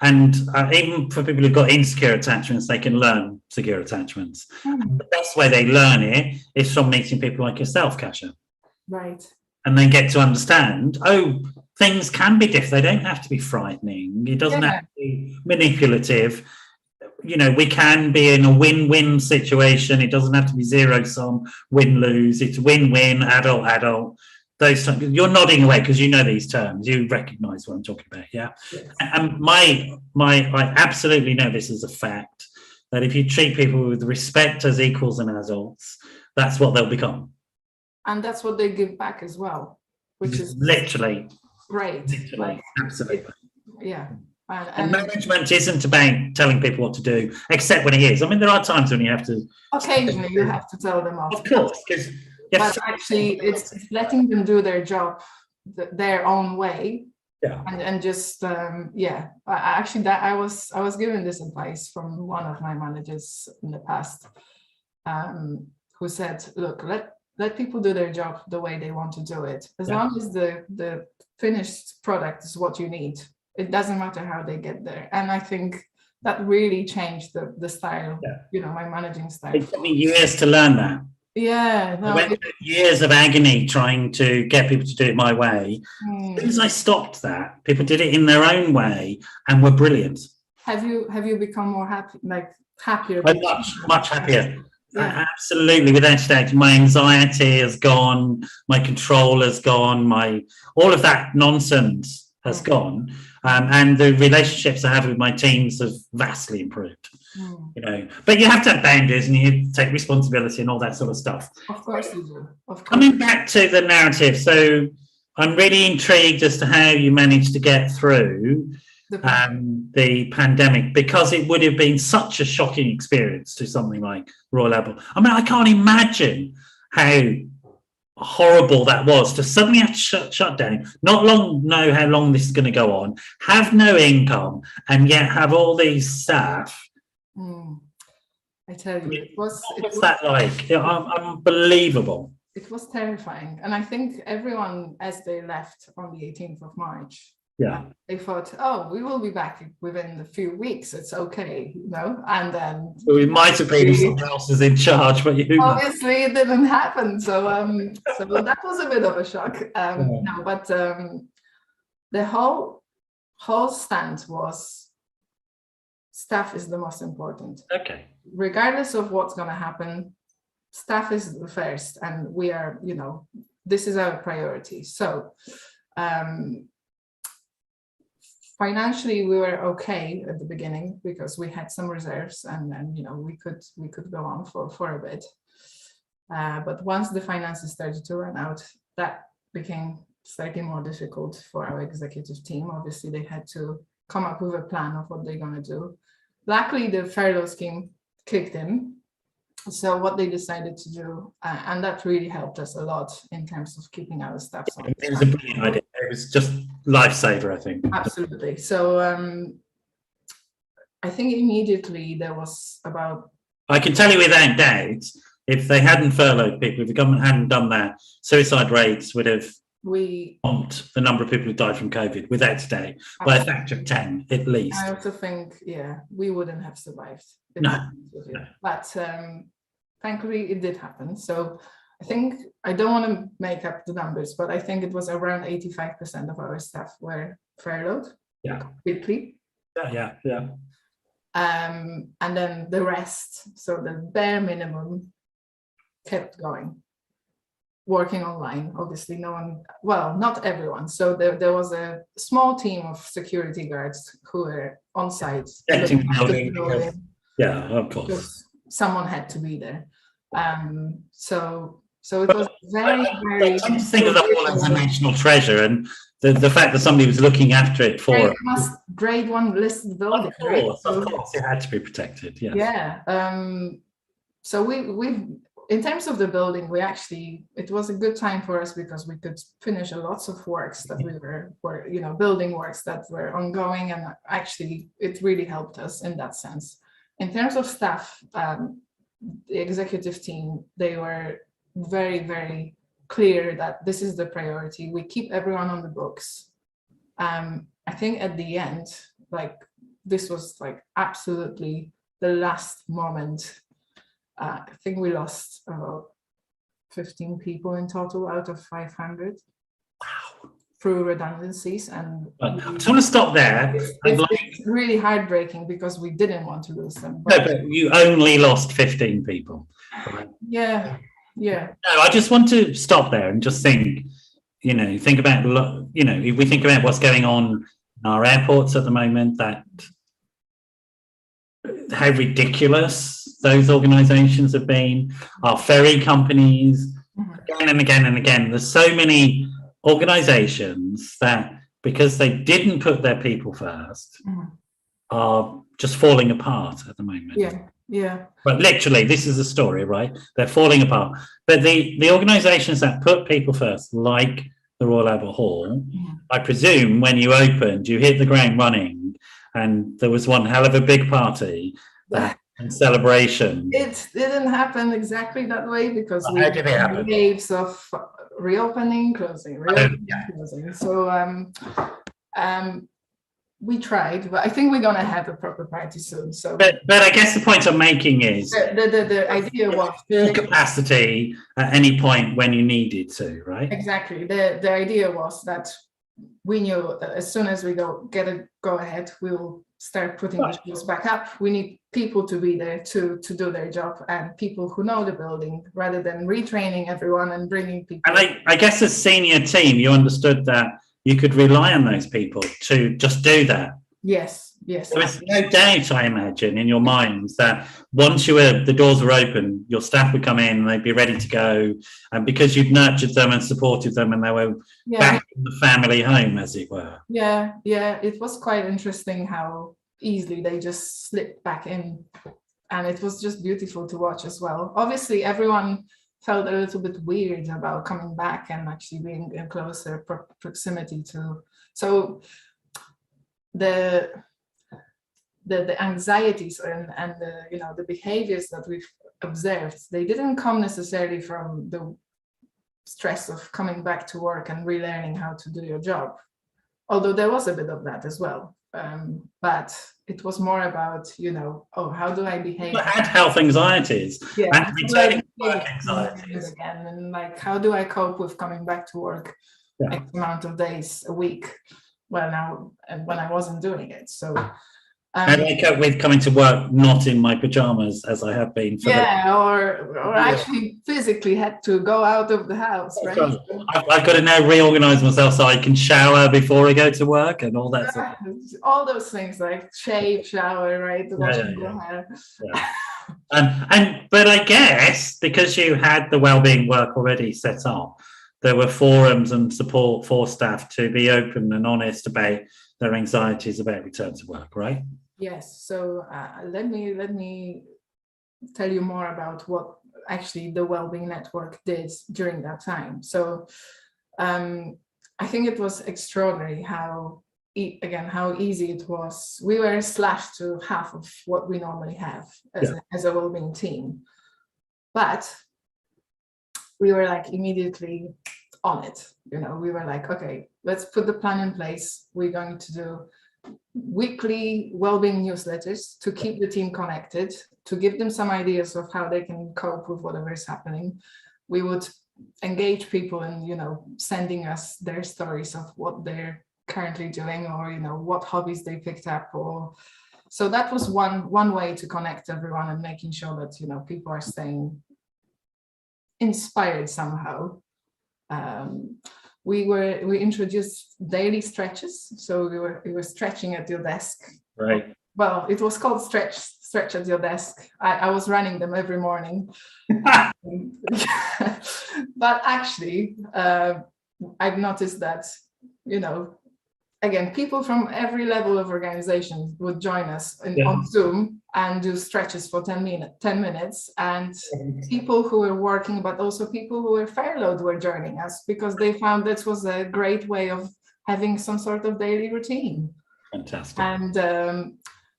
and even for people who've got insecure attachments, they can learn secure attachments. The best way they learn it is from meeting people like yourself, Kasia. Right. And then get to understand, things can be different. They don't have to be frightening. It doesn't have to be manipulative. We can be in a win-win situation. It doesn't have to be zero-sum, win-lose. It's win-win, adult. Those terms. You're nodding away because you know these terms. You recognise what I'm talking about, yeah? Yes. And I absolutely know this is a fact, that if you treat people with respect as equals and adults, that's what they'll become. And that's what they give back as well, which is literally great. Literally, absolutely. Yeah. And management isn't about telling people what to do, except when it is. I mean, there are times when you have to. Occasionally, you have to tell them off. Of course, because. But actually, it's letting them do their job their own way. Yeah. And just I was given this advice from one of my managers in the past, who said, "Look, let people do their job the way they want to do it. As long as the finished product is what you need. It doesn't matter how they get there." And I think that really changed the style, my managing style. It took me years to learn that. Yeah. No, I went through years of agony trying to get people to do it my way. As soon as I stopped that, people did it in their own way and were brilliant. Have you become more happy, happier? I'm much happier. Absolutely, without a doubt. My anxiety has gone, my control has gone, all of that nonsense has gone, and the relationships I have with my teams have vastly improved. You know, but you have to have boundaries and you take responsibility and all that sort of stuff. Of course you do. Of course. Coming back to the narrative, so I'm really intrigued as to how you managed to get through the pandemic, because it would have been such a shocking experience to something like Royal Albert. I mean, I can't imagine how horrible that was to suddenly have to shut down, not know how long this is going to go on, have no income, and yet have all these staff. I tell you, what's that like? Unbelievable. It was terrifying. And I think everyone, as they left on the 18th of March, they thought, oh, we will be back within a few weeks. It's okay, you know? And then... So it might have been someone else is in charge, but you... Obviously, it didn't happen. So that was a bit of a shock. No, but the whole stance was staff is the most important. Okay. Regardless of what's going to happen, staff is the first, and we are, you know, this is our priority. So financially we were okay at the beginning because we had some reserves, and then, you know, we could go on for a bit, but once the finances started to run out, that became slightly more difficult for our executive team. Obviously they had to come up with a plan of what they're going to do. Luckily the furlough scheme kicked in. So what they decided to do, and that really helped us a lot in terms of keeping our staff. It was a brilliant idea. It was just lifesaver, I think. Absolutely. So I think immediately there was about... I can tell you without doubt, if they hadn't furloughed people, if the government hadn't done that, suicide rates would have bumped the number of people who died from COVID, without a doubt, by a factor of 10 at least. I also think, we wouldn't have survived. No. But thankfully it did happen. So I think, I don't want to make up the numbers, but I think it was around 85% of our staff were furloughed completely. Yeah. And then the rest, so the bare minimum, kept going, working online. Obviously no one, well, not everyone. So there was a small team of security guards who were on site. Yeah, of course. Someone had to be there. So it was very, very... I just think of that all as a national treasure, and the fact that somebody was looking after it for... Grade 1 listed building. Of course, it had to be protected, yes. Yeah. So we in terms of the building, it was a good time for us because we could finish lots of works that we were building works that were ongoing, and actually it really helped us in that sense. In terms of staff, the executive team, they were very, very clear that this is the priority. We keep everyone on the books. I think at the end, this was absolutely the last moment. I think we lost about 15 people in total out of 500. Wow. Through redundancies, and I just want to stop there. It's really heartbreaking because we didn't want to lose them. But you only lost 15 people. Right? Yeah. No, I just want to stop there and just think about, if we think about what's going on in our airports at the moment, that how ridiculous those organisations have been, our ferry companies, again and again and again. There's so many organisations that, because they didn't put their people first, are just falling apart at the moment. Yeah. But literally, this is a story, right? They're falling apart. But the organisations that put people first, like the Royal Albert Hall, I presume when you opened, you hit the ground running, and there was one hell of a big party and celebration. It didn't happen exactly that way because we had waves of reopening, closing. So we tried, but I think we're gonna have a proper party soon. So, but I guess the point I'm making is the idea was full capacity at any point when you needed to, right? Exactly. The idea was that we knew that as soon as we get a go ahead, we'll start putting the shows back up. We need people to be there to do their job, and people who know the building, rather than retraining everyone and bringing people. And I guess as senior team, you understood that you could rely on those people to just do that. Yes. There was no doubt, I imagine, in your minds that once the doors were open, your staff would come in and they'd be ready to go. And because you'd nurtured them and supported them, and they were back in the family home, as it were. Yeah. It was quite interesting how easily they just slipped back in. And it was just beautiful to watch as well. Obviously, everyone felt a little bit weird about coming back and actually being in closer proximity to. So the anxieties and the behaviors that we've observed, they didn't come necessarily from the stress of coming back to work and relearning how to do your job, although there was a bit of that as well. But it was more about, how do I behave? But had health anxieties and returning work anxieties again, and like, how do I cope with coming back to work X amount of days a week? Well, now, and when I wasn't doing it, so. And I cope with coming to work not in my pajamas as I have been. Or actually physically had to go out of the house, right? I've got to now reorganize myself so I can shower before I go to work and all that. All those things like shave, shower, right? Washing your hair. But I guess because you had the wellbeing work already set up, there were forums and support for staff to be open and honest about their anxieties about return to work, right? Yes. So let me tell you more about what actually the Wellbeing Network did during that time. So I think it was extraordinary how easy it was. We were slashed to half of what we normally have as a wellbeing team, but we were like immediately on it. We were like, okay, let's put the plan in place. We're going to do weekly wellbeing newsletters to keep the team connected, to give them some ideas of how they can cope with whatever is happening. We would engage people in, sending us their stories of what they're currently doing, or, what hobbies they picked up. So that was one way to connect everyone and making sure that, people are staying inspired somehow. We introduced daily stretches, so we were stretching at your desk. Right. Well, it was called stretch at your desk. I was running them every morning. But actually, I've noticed that, again, people from every level of organization would join us on Zoom and do stretches for 10 minutes. And people who were working, but also people who were furloughed were joining us because they found this was a great way of having some sort of daily routine. Fantastic. And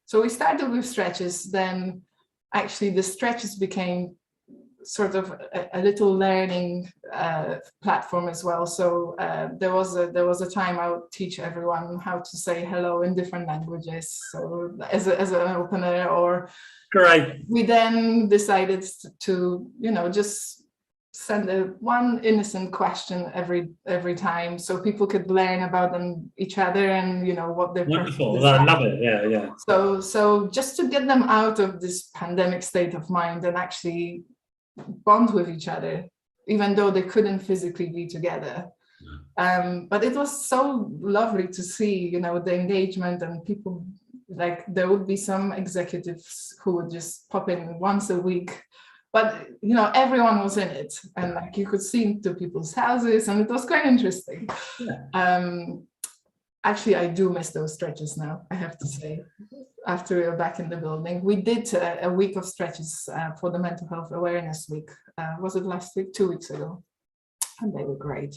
so we started with stretches. Then actually the stretches became sort of a little learning platform as well. So there was a time I would teach everyone how to say hello in different languages. So as an opener, or great. We then decided to just send one innocent question every time, so people could learn about each other and what they're. Wonderful. I love it. Yeah. So just to get them out of this pandemic state of mind and actually bond with each other, even though they couldn't physically be together. But it was so lovely to see, the engagement, and people, like, there would be some executives who would just pop in once a week, but everyone was in it, and like you could see into people's houses, and it was quite interesting. Actually, I do miss those stretches now, I have to say. After we were back in the building, we did a week of stretches for the Mental Health Awareness Week. Was it last week? 2 weeks ago, and they were great.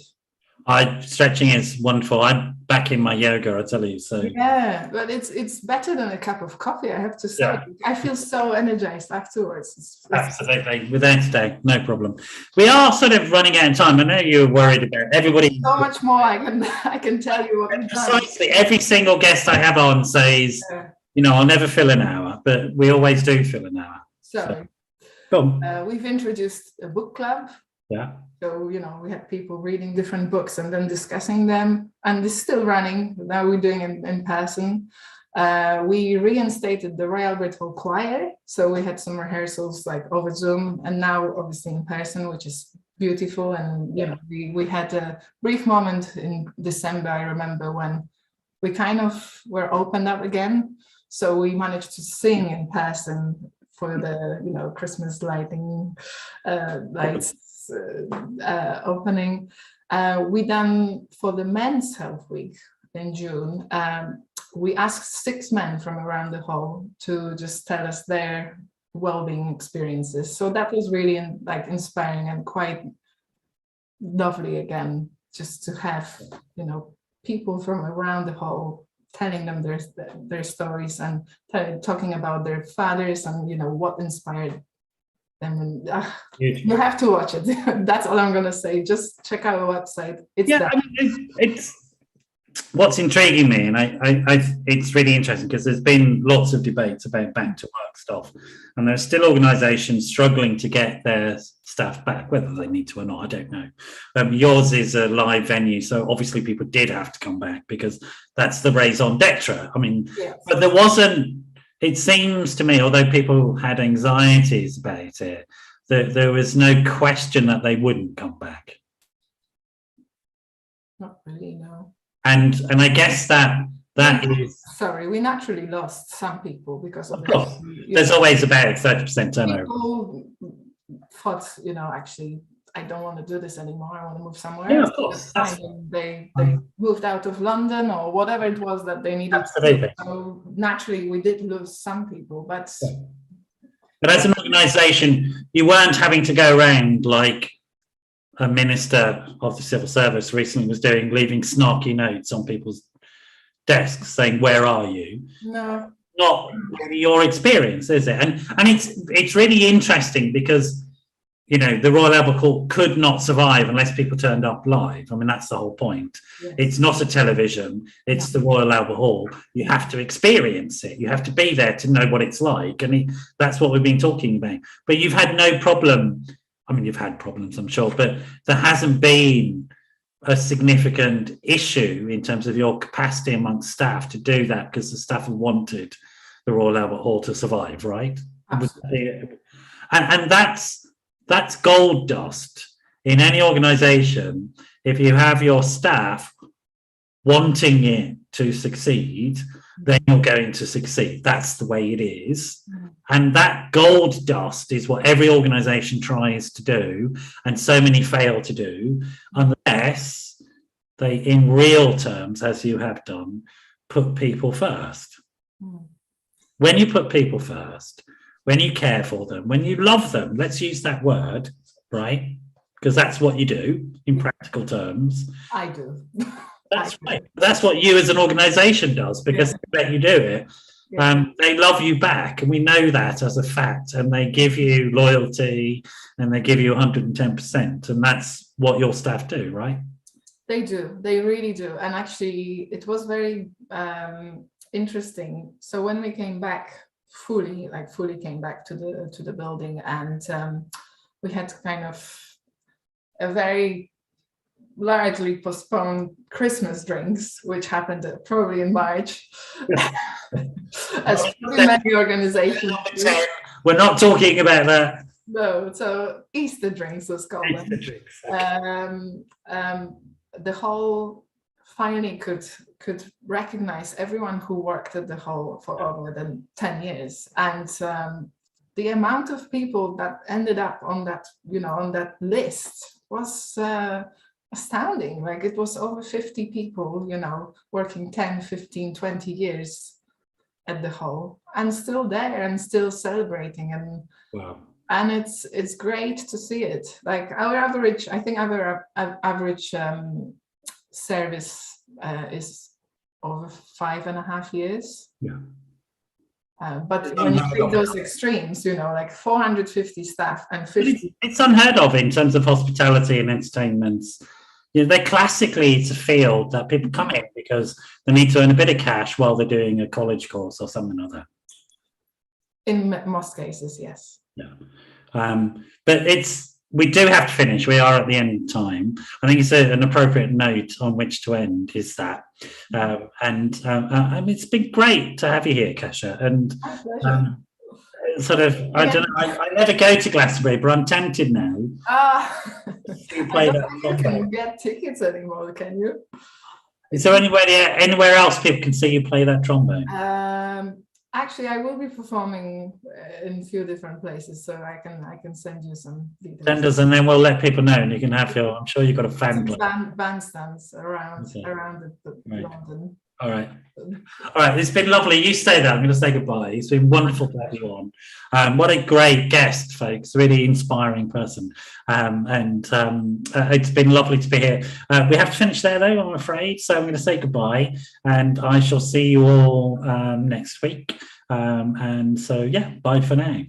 Stretching is wonderful. I'm back in my yoga, I tell you. So yeah, but it's better than a cup of coffee, I have to say. I feel so energized afterwards. Absolutely, without a doubt, no problem. We are sort of running out of time. I know you're worried about everybody. So much more I can tell you what. Precisely, every single guest I have on says, I'll never fill an hour, but we always do fill an hour. So cool. We've introduced a book club. Yeah. So, we had people reading different books and then discussing them, and it's still running. Now we're doing it in person. We reinstated the Royal Albert Hall Choir. So we had some rehearsals like over Zoom, and now obviously in person, which is beautiful. And, we had a brief moment in December, I remember, when we kind of were opened up again. So we managed to sing in person for the, Christmas lighting, lights opening. We done for the Men's Health Week in June. We asked 6 men from around the hall to just tell us their well-being experiences. So that was really inspiring and quite lovely again, just to have, people from around the hall telling them their stories and talking about their fathers and, what inspired them. And you have to watch it. That's all I'm going to say. Just check out our website. It's what's intriguing me, and it's really interesting because there's been lots of debates about back to work stuff, and there's still organisations struggling to get their staff back, whether they need to or not, I don't know. Yours is a live venue, so obviously people did have to come back because that's the raison d'etre. I mean, yes. But there wasn't. It seems to me, although people had anxieties about it, there was no question that they wouldn't come back. Not really, no. And I guess that is... Sorry, we naturally lost some people because of course. There's always about 30% turnover. People thought, actually, I don't want to do this anymore. I want to move somewhere. Yeah, of course. They moved out of London or whatever it was that they needed. Absolutely. So naturally, we did lose some people, but... Yeah. But as an organisation, you weren't having to go around like a minister of the civil service recently was doing, leaving snarky notes on people's desks saying, "Where are you?" No, not really your experience, is it? And it's really interesting because the Royal Albert Hall could not survive unless people turned up live. I mean, that's the whole point. Yes. It's not a television, it's the Royal Albert Hall. You have to experience it. You have to be there to know what it's like. And that's what we've been talking about. But you've had no problem. I mean, you've had problems, I'm sure, but there hasn't been a significant issue in terms of your capacity amongst staff to do that because the staff have wanted the Royal Albert Hall to survive, right? Absolutely. And that's gold dust in any organisation. If you have your staff wanting it to succeed, then you're going to succeed. That's the way it is. And that gold dust is what every organisation tries to do, and so many fail to do, unless they, in real terms, as you have done, put people first. When you put people first, when you care for them, when you love them, let's use that word, right? Because that's what you do in practical terms. I do. That's right. That's what you as an organisation does, because they let you do it. They love you back, and we know that as a fact, and they give you loyalty and they give you 110%, and that's what your staff do, right? They do. They really do. And actually, it was very interesting. So when we came back fully came back to the building, and we had kind of a very largely postponed Christmas drinks, which happened probably in March, as many organizations. We're not talking about that. No, so Easter drinks was called. Easter drinks. Okay. The hall finally could recognize everyone who worked at the hall for over than 10 years, and the amount of people that ended up on that list was astounding. Like, it was over 50 people, working 10, 15, 20 years at the hall, and still there and still celebrating. And wow. And it's great to see it. Like, our average service is over 5.5 years. Yeah. But when you take those extremes, like 450 staff and 50. It's unheard of in terms of hospitality and entertainment. It's a field that people come in because they need to earn a bit of cash while they're doing a college course or something or other. In most cases, yes. Yeah. But it's we do have to finish. We are at the end of time. I think it's an appropriate note on which to end is that. I mean, it's been great to have you here, Kasia. And sort of, I don't know, I never go to Glastonbury, but I'm tempted now. You play that. You can get tickets anymore, can you? Is there anywhere else people can see you play that trombone? Actually, I will be performing in a few different places, so I can send you some details. Send us, and then we'll let people know, and you can have I'm sure you've got a fan club. Bandstands around London. All right. It's been lovely. You stay there. I'm going to say goodbye. It's been wonderful to have you on. What a great guest, folks. Really inspiring person. It's been lovely to be here. We have to finish there, though, I'm afraid. So I'm going to say goodbye, and I shall see you all next week. Bye for now.